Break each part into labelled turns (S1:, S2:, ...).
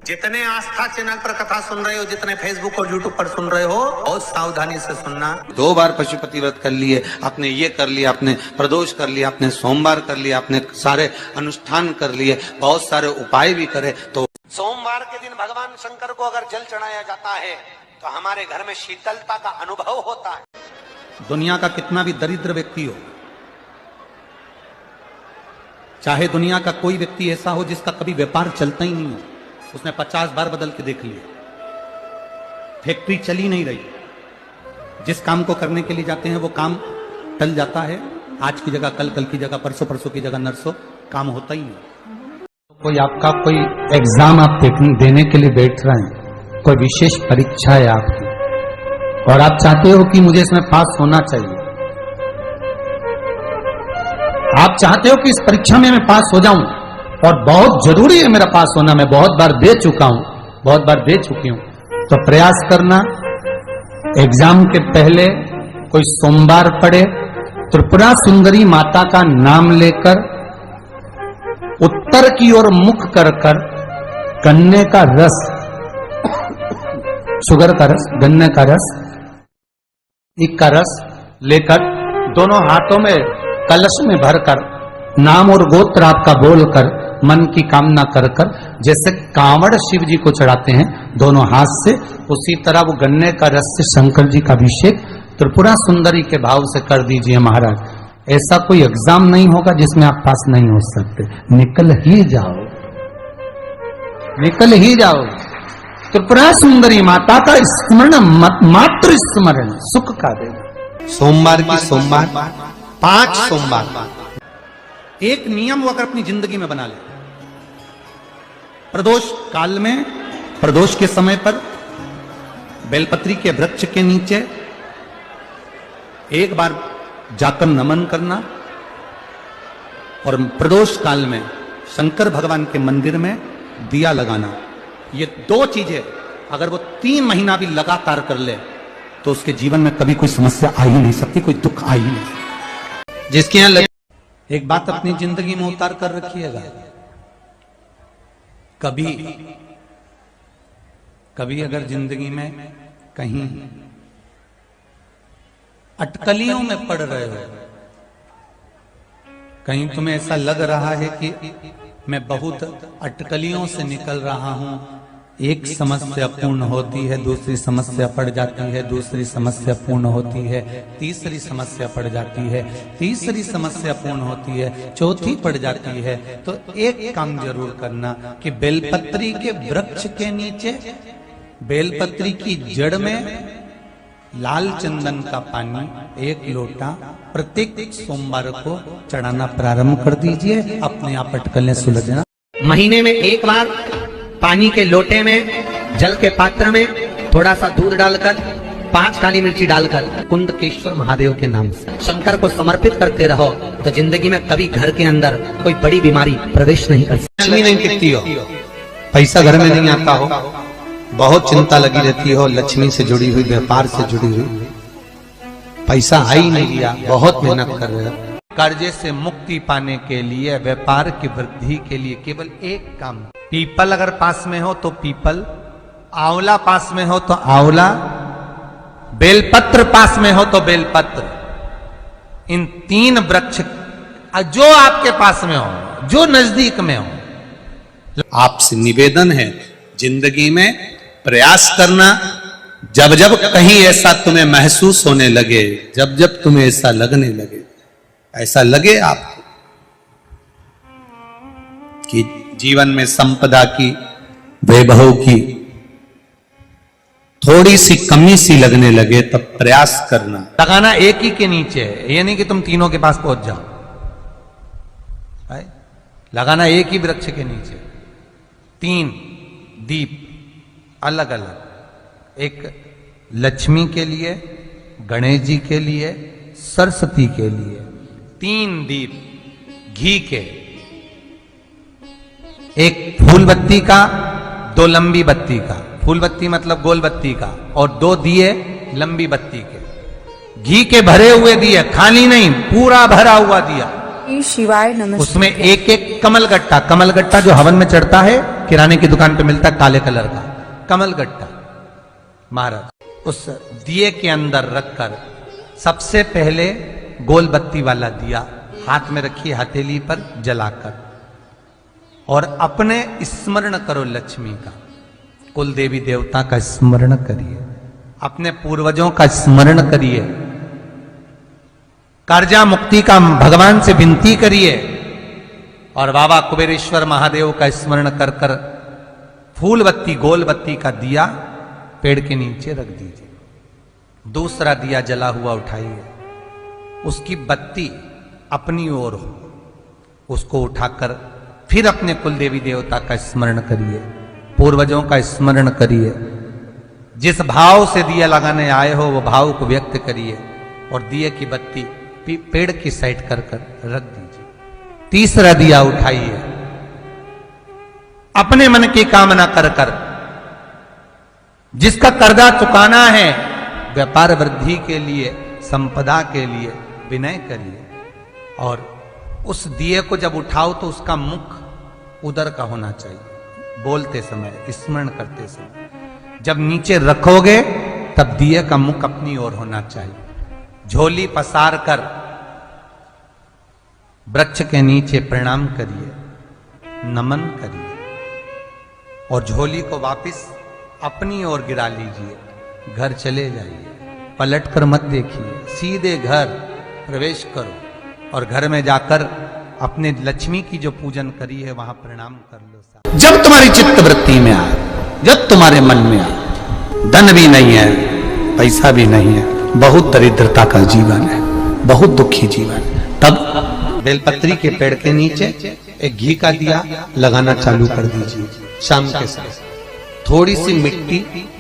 S1: जितने आस्था चैनल पर कथा सुन रहे हो, जितने फेसबुक और यूट्यूब पर सुन रहे हो, बहुत सावधानी से सुनना।
S2: 2 बार पशुपति व्रत कर लिए, आपने ये कर लिया, आपने प्रदोष कर लिया, आपने सोमवार कर लिया, आपने सारे अनुष्ठान कर लिए, बहुत सारे उपाय भी करे, तो सोमवार के दिन भगवान शंकर को अगर जल चढ़ाया जाता है तो हमारे घर में शीतलता का अनुभव होता है।
S3: दुनिया का कितना भी दरिद्र व्यक्ति हो, चाहे दुनिया का कोई व्यक्ति ऐसा हो जिसका कभी व्यापार चलता ही नहीं हो, उसने 50 बार बदल के देख लिया, फैक्ट्री चली नहीं रही, जिस काम को करने के लिए जाते हैं वो काम टल जाता है, आज की जगह कल, कल की जगह परसों, परसों की जगह नरसों, काम होता ही नहीं। कोई आपका कोई एग्जाम आप देने के लिए बैठ रहे हैं, कोई विशेष परीक्षा है आपकी और आप चाहते हो कि मुझे इसमें पास होना चाहिए, आप चाहते हो कि इस परीक्षा में मैं पास हो जाऊं और बहुत जरूरी है मेरा पास होना, मैं बहुत बार दे चुका हूं, बहुत बार दे चुकी हूं, तो प्रयास करना एग्जाम के पहले कोई सोमवार पड़े, त्रिपुरा सुंदरी माता का नाम लेकर उत्तर की ओर मुख कर कर गन्ने का रस, शुगर का रस, गन्ने का रस, एक का रस लेकर दोनों हाथों में कलश में भरकर नाम और गोत्र आपका बोलकर मन की कामना कर कर, जैसे कांवड़ शिव जी को चढ़ाते हैं दोनों हाथ से, उसी तरह वो गन्ने का रस से शंकर जी का अभिषेक त्रिपुरा सुंदरी के भाव से कर दीजिए महाराज। ऐसा कोई एग्जाम नहीं होगा जिसमें आप पास नहीं हो सकते, निकल ही जाओ, निकल ही जाओ। त्रिपुरा सुंदरी माता का स्मरण, मात्र स्मरण सुख का देगा।
S2: सोमवार की सोमवार 5 सोमवार
S3: एक नियम वो अगर अपनी जिंदगी में बना ले, प्रदोष काल में, प्रदोष के समय पर बेलपत्री के वृक्ष के नीचे एक बार जाकर नमन करना और प्रदोष काल में शंकर भगवान के मंदिर में दिया लगाना, ये 2 चीजें अगर वो 3 महीना भी लगातार कर ले तो उसके जीवन में कभी कोई समस्या आ ही नहीं सकती, कोई दुख आ ही नहीं।
S2: जिसके यहाँ
S3: एक बात अपनी जिंदगी में उतार कर रखिएगा, कभी कभी अगर जिंदगी में कहीं अटकलियों में पड़ रहे हो, कहीं तुम्हें ऐसा लग रहा है कि मैं बहुत अटकलियों से निकल रहा हूं, एक समस्या पूर्ण होती है, दूसरी समस्या पड़ जाती है, दूसरी समस्या पूर्ण होती है, तीसरी समस्या पड़ जाती है, तीसरी समस्या पूर्ण होती है, चौथी पड़ जाती है, तो एक काम जरूर करना कि बेलपत्री के वृक्ष के नीचे, बेलपत्री की जड़ में लाल चंदन का पानी 1 लोटा प्रत्येक सोमवार को चढ़ाना प्रारंभ कर दीजिए, अपने आप अटकलें सुलझना।
S4: महीने में 1 बार पानी के लोटे में, जल के पात्र में थोड़ा सा दूध डालकर, 5 काली मिर्ची डालकर कुंदकेश्वर महादेव के नाम से शंकर को समर्पित करते रहो, तो जिंदगी में कभी घर के अंदर कोई बड़ी बीमारी प्रवेश नहीं कर सकती।
S2: लक्ष्मी नहीं टिकती हो, पैसा घर में नहीं आता हो, बहुत चिंता लगी रहती हो, लक्ष्मी से जुड़ी हुई, व्यापार से जुड़ी हुई, पैसा आ ही नहीं लिया, बहुत मेहनत कर रहे हो।
S3: कर्जे से मुक्ति पाने के लिए, व्यापार की वृद्धि के लिए केवल एक काम, पीपल अगर पास में हो तो पीपल, आंवला पास में हो तो आंवला, बेलपत्र पास में हो तो बेलपत्र, इन 3 वृक्ष जो आपके पास में हो, जो नजदीक में हो।
S2: आपसे निवेदन है जिंदगी में प्रयास करना, जब जब कहीं ऐसा तुम्हें महसूस होने लगे, जब जब तुम्हें ऐसा लगने लगे, ऐसा लगे आपको कि जीवन में संपदा की, वैभव की थोड़ी सी कमी सी लगने लगे, तब प्रयास करना।
S3: लगाना एक ही के नीचे, ये नहीं कि तुम तीनों के पास पहुंच जाओ, लगाना एक ही वृक्ष के नीचे, 3 दीप अलग अलग, एक लक्ष्मी के लिए, गणेश जी के लिए, सरस्वती के लिए, 3 दीप घी के, एक फूल बत्ती का, 2 लंबी बत्ती का, फूल बत्ती मतलब गोल बत्ती का, और 2 दिए लंबी बत्ती के, घी के भरे हुए दिए, खाली नहीं, पूरा भरा हुआ दिया,
S5: शिवाय नमस्ते।
S3: उसमें एक एक कमलगट्टा, कमलगट्टा जो हवन में चढ़ता है, किराने की दुकान पे मिलता है काले कलर का कमल गट्टा। महाराज उस दिए के अंदर रखकर सबसे पहले गोल बत्ती वाला दिया हाथ में रखिए हथेली पर जलाकर, और अपने स्मरण करो लक्ष्मी का, कुल देवी देवता का स्मरण करिए, अपने पूर्वजों का स्मरण करिए, कर्जा मुक्ति का भगवान से विनती करिए, और बाबा कुबेरेश्वर महादेव का स्मरण कर कर फूल बत्ती गोल बत्ती का दिया पेड़ के नीचे रख दीजिए। दूसरा दिया जला हुआ उठाइए, उसकी बत्ती अपनी ओर हो, उसको उठाकर फिर अपने कुल देवी देवता का स्मरण करिए, पूर्वजों का स्मरण करिए, जिस भाव से दिया लगाने आए हो वो भाव को व्यक्त करिए, और दिए की बत्ती पेड़ की साइड कर कर रख दीजिए। तीसरा दिया उठाइए, अपने मन की कामना कर कर, जिसका कर्जा चुकाना है, व्यापार वृद्धि के लिए, संपदा के लिए विनय करिए, और उस दिए को जब उठाओ तो उसका मुख उधर का होना चाहिए, बोलते समय, स्मरण करते समय। जब नीचे रखोगे तब दिए का मुख अपनी ओर होना चाहिए। झोली पसार कर वृक्ष के नीचे प्रणाम करिए, नमन करिए, और झोली को वापस अपनी ओर गिरा लीजिए, घर चले जाइए, पलट कर मत देखिए, सीधे घर प्रवेश करो, और घर में जाकर अपने लक्ष्मी की जो पूजन करी है वहां प्रणाम कर लो।
S2: जब तुम्हारी चित्त वृत्ति में आए, जब तुम्हारे मन में आए, धन भी नहीं है, पैसा भी नहीं है, बहुत दरिद्रता का जीवन है, बहुत दुखी जीवन है, तब बेलपत्री के पेड़ के नीचे एक घी का दिया लगाना चालू कर दीजिए। शाम के समय थोड़ी सी मिट्टी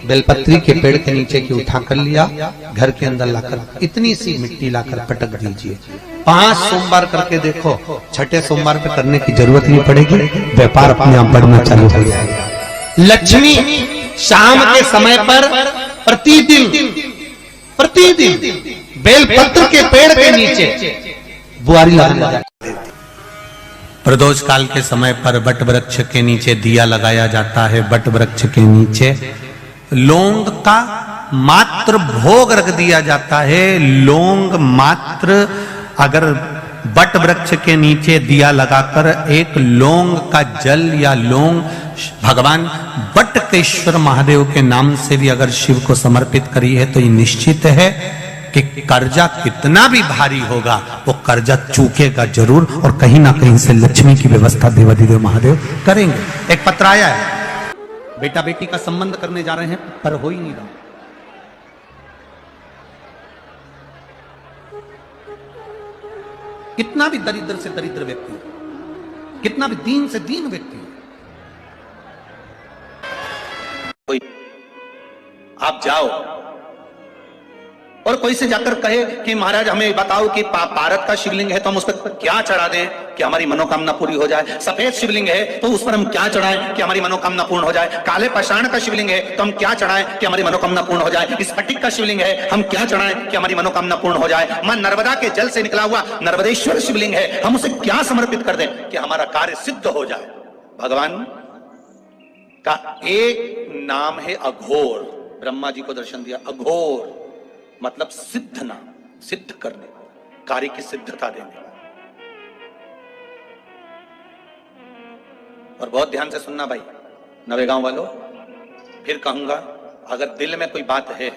S2: बेलपत्री के पेड़ के नीचे की उठा कर लिया, घर के अंदर लाकर इतनी सी मिट्टी लाकर पटक दीजिए। 5 सोमवार करके देखो, छठे सोमवार पे करने की जरूरत नहीं पड़ेगी, व्यापार अपने आप बढ़ना चालू हो जाएगा। लक्ष्मी शाम के समय पर प्रतिदिन बेलपत्र के पेड़ के नीचे बुआरी लगाने जाती। प्रदोष काल के समय पर बट वृक्ष के नीचे दिया लगाया जाता है। बट वृक्ष के नीचे लौंग का मात्र भोग रख दिया जाता है। लौंग मात्र, अगर बट वृक्ष के नीचे दिया लगाकर एक लौंग का जल या लौंग भगवान बटकेश्वर महादेव के नाम से भी अगर शिव को समर्पित करी है तो ये निश्चित है कि कर्जा कितना भी भारी होगा वो कर्जा चूकेगा जरूर, और कहीं ना कहीं से लक्ष्मी की व्यवस्था देवाधिदेव महादेव करेंगे। एक पत्र आया है, बेटा बेटी का संबंध करने जा रहे हैं पर हो ही नहीं रहा। कितना भी दरिद्र से दरिद्र व्यक्ति, कितना भी दीन से दीन व्यक्ति, कोई आप जाओ और कोई से जाकर कहे कि महाराज हमें बताओ कि भारत का शिवलिंग है तो हम उस पर क्या चढ़ा दें कि हमारी मनोकामना पूरी हो जाए। सफेद शिवलिंग है तो उस पर हम क्या चढ़ाएं कि हमारी मनोकामना पूर्ण हो जाए। काले पाषाण का शिवलिंग है तो हम क्या चढ़ाएं कि हमारी मनोकामना पूर्ण हो जाए। स्फटिक का शिवलिंग है हम क्या चढ़ाएं कि हमारी मनोकामना पूर्ण हो जाए। मां नर्मदा के जल से निकला हुआ नर्मदेश्वर शिवलिंग है, हम उसे क्या समर्पित कर दें कि हमारा कार्य सिद्ध हो जाए। भगवान का एक नाम है अघोर। ब्रह्मा जी को दर्शन दिया, अघोर मतलब सिद्ध नाम, सिद्ध करने, कार्य की सिद्धता देने। और बहुत ध्यान से सुनना भाई, नवेगांव वालों, फिर कहूंगा, अगर दिल में कोई बात है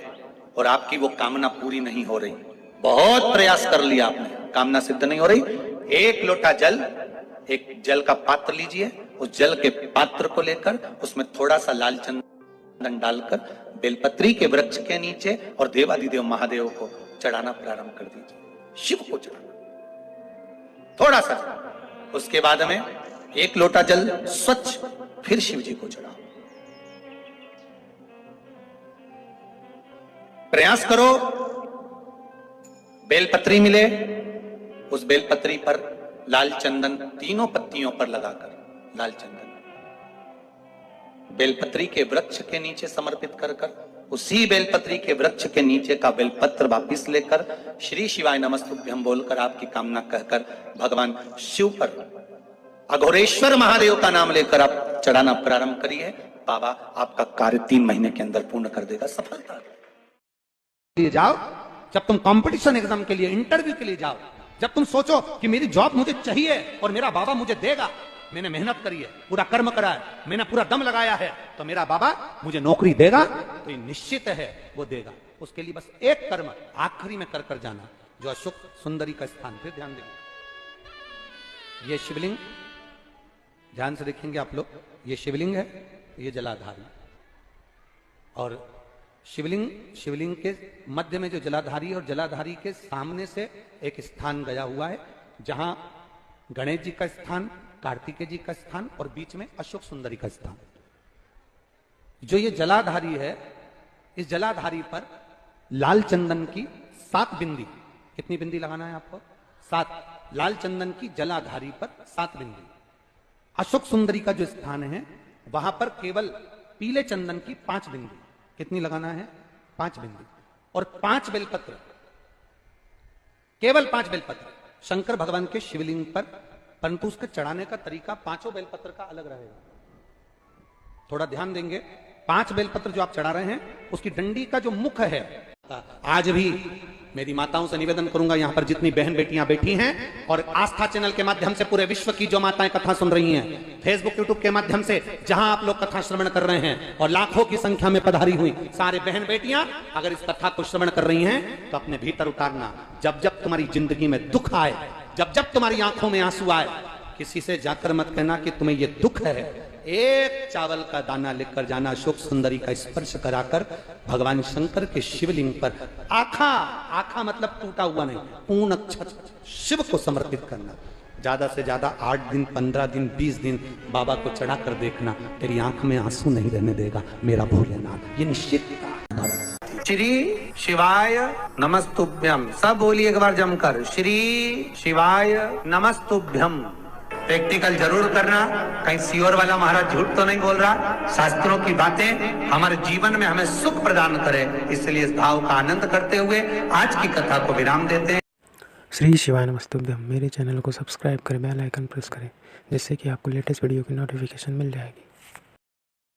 S2: और आपकी वो कामना पूरी नहीं हो रही, बहुत प्रयास कर लिया आपने, कामना सिद्ध नहीं हो रही, एक लोटा जल, एक जल का पात्र लीजिए, उस जल के पात्र को लेकर उसमें थोड़ा सा लाल चंदन डालकर बेलपत्री के वृक्ष के नीचे और देवाधिदेव महादेव को चढ़ाना प्रारंभ कर दीजिए। शिव को चढ़ाना थोड़ा सा, उसके बाद में एक लोटा जल स्वच्छ फिर शिव जी को चढ़ाओ। प्रयास करो बेलपत्री मिले, उस बेलपत्री पर लाल चंदन तीनों पत्तियों पर लगाकर लाल चंदन बेलपत्री के वृक्ष के नीचे समर्पित कर कर उसी बेलपत्री के वृक्ष के नीचे का बेलपत्र वापिस लेकर श्री शिवाय नमस्तुभ्यम बोलकर आपकी कामना कहकर भगवान शिव पर, अघोरेश्वर महादेव का नाम लेकर आप
S5: चढ़ाना प्रारंभ करिए, बाबा आपका कार्य 3 महीने के अंदर पूर्ण कर देगा। सफलता
S3: लिए जाओ, जब तुम कंपटीशन एग्जाम के लिए, इंटरव्यू के लिए जाओ, जब तुम सोचो कि मेरी जॉब मुझे चाहिए और मेरा बाबा मुझे देगा, मैंने मेहनत करी है, पूरा कर्म करा है, मैंने पूरा दम लगाया है, तो मेरा बाबा मुझे नौकरी देगा, तो ये निश्चित है वो देगा। उसके लिए बस एक कर्म आखिरी में कर जाना, जो अशोक सुंदरी का स्थान। फिर ध्यान देंगे, ये शिवलिंग ध्यान से देखेंगे आप लोग, ये शिवलिंग है, ये जलाधारी, और शिवलिंग के मध्य में जो जलाधारी और जलाधारी के सामने से एक स्थान गया हुआ है, जहां गणेश जी का स्थान, कार्तिकेय जी का स्थान और बीच में अशोक सुंदरी का स्थान। जो ये जलाधारी है, इस जलाधारी पर लाल चंदन की 7 बिंदी, कितनी बिंदी लगाना है आपको? 7। लाल चंदन की जलाधारी पर 7 बिंदी। अशोक सुंदरी का जो स्थान है, वहां पर केवल पीले चंदन की 5 बिंदी। कितनी लगाना है? 5 बिंदी। और 5 बेलपत्र, केवल 5 बेलपत्र शंकर भगवान के शिवलिंग पर, परंतु उसके चढ़ाने का तरीका 5 बेलपत्र का अलग रहेगा। थोड़ा ध्यान देंगे, 5 बेलपत्र जो आप चढ़ा रहे हैं, उसकी डंडी का जो मुख है, आज भी मेरी माताओं से निवेदन करूंगा, यहां पर जितनी बहन बेटियां बैठी हैं और आस्था चैनल के माध्यम से पूरे विश्व की जो माताएं कथा सुन रही हैं, फेसबुक यूट्यूब के माध्यम से जहां आप लोग कथा श्रवण कर रहे हैं और लाखों की संख्या में पधारी हुई सारे बहन बेटियां अगर इस कथा को श्रवण कर रही हैं, तो अपने भीतर उतारना, जब जब तुम्हारी जिंदगी में दुख आए, जब जब तुम्हारी आंखों में आंसू आए, किसी से जाकर मत कहना कि तुम्हें ये दुख है, एक चावल का दाना लेकर जाना, अशोक सुंदरी का स्पर्श कराकर भगवान शंकर के शिवलिंग पर आखा मतलब टूटा हुआ नहीं, पूर्ण अक्षत शिव को समर्पित करना। ज्यादा से ज्यादा 8 दिन, 15 दिन, 20 दिन बाबा को चढ़ाकर देखना, तेरी आंख में आंसू नहीं रहने देगा मेरा भोलेनाथ, ये निश्चित।
S1: श्री शिवाय नमस्तुभ्यम, सब बोलिए एक बार जमकर, श्री शिवाय नमस्तुभ्यम। प्रैक्टिकल जरूर करना, कहीं सियोर वाला महाराज झूठ तो नहीं बोल रहा। शास्त्रों की बातें हमारे जीवन में हमें सुख प्रदान करे, इसलिए इस भाव का आनंद करते हुए आज की कथा को विराम देते हैं।
S6: श्री शिवाय नमस्तुभ्यम। मेरे चैनल को सब्सक्राइब करें, बेल आइकन प्रेस करें, जिससे कि आपको लेटेस्ट वीडियो की नोटिफिकेशन मिल जाएगी।